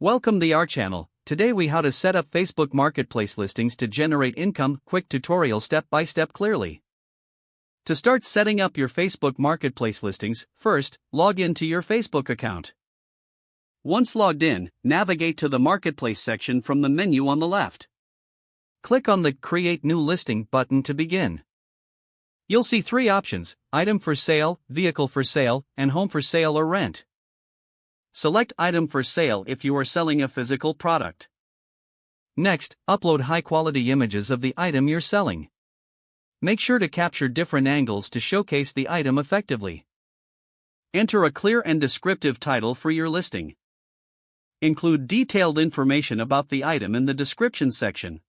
Welcome to our channel. Today we how to set up Facebook Marketplace listings to generate income. Quick tutorial step by step clearly. To start setting up your Facebook Marketplace listings, first, log into your Facebook account. Once logged in, navigate to the Marketplace section from the menu on the left. Click on the Create New Listing button to begin. You'll see three options: Item for Sale, Vehicle for Sale, and Home for Sale or Rent. Select Item for Sale if you are selling a physical product. Next, upload high-quality images of the item you're selling. Make sure to capture different angles to showcase the item effectively. Enter a clear and descriptive title for your listing. Include detailed information about the item in the description section.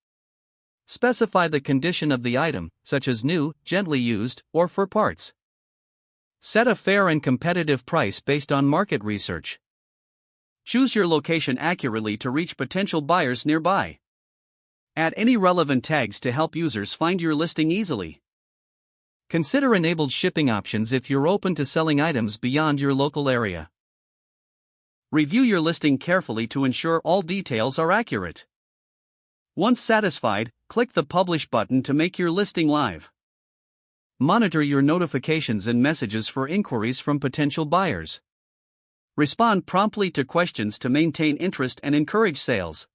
Specify the condition of the item, such as new, gently used, or for parts. Set a fair and competitive price based on market research. Choose your location accurately to reach potential buyers nearby. Add any relevant tags to help users find your listing easily. Consider enabled shipping options if you're open to selling items beyond your local area. Review your listing carefully to ensure all details are accurate. Once satisfied, click the Publish button to make your listing live. Monitor your notifications and messages for inquiries from potential buyers. Respond promptly to questions to maintain interest and encourage sales.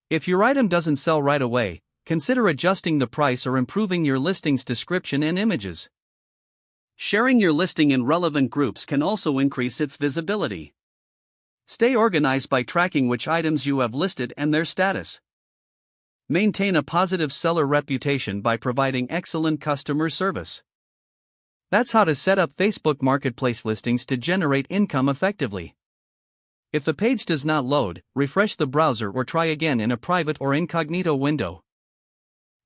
If your item doesn't sell right away, consider adjusting the price or improving your listing's description and images. Sharing your listing in relevant groups can also increase its visibility. Stay organized by tracking which items you have listed and their status. Maintain a positive seller reputation by providing excellent customer service. That's how to set up Facebook Marketplace listings to generate income effectively. If the page does not load, refresh the browser or try again in a private or incognito window.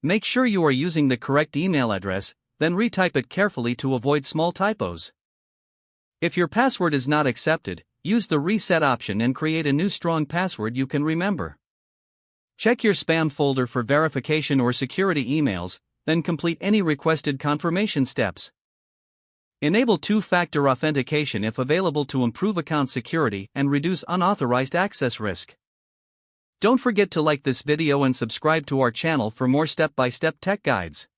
Make sure you are using the correct email address, then retype it carefully to avoid small typos. If your password is not accepted, use the reset option and create a new strong password you can remember. Check your spam folder for verification or security emails, then complete any requested confirmation steps. Enable two-factor authentication if available to improve account security and reduce unauthorized access risk. Don't forget to like this video and subscribe to our channel for more step-by-step tech guides.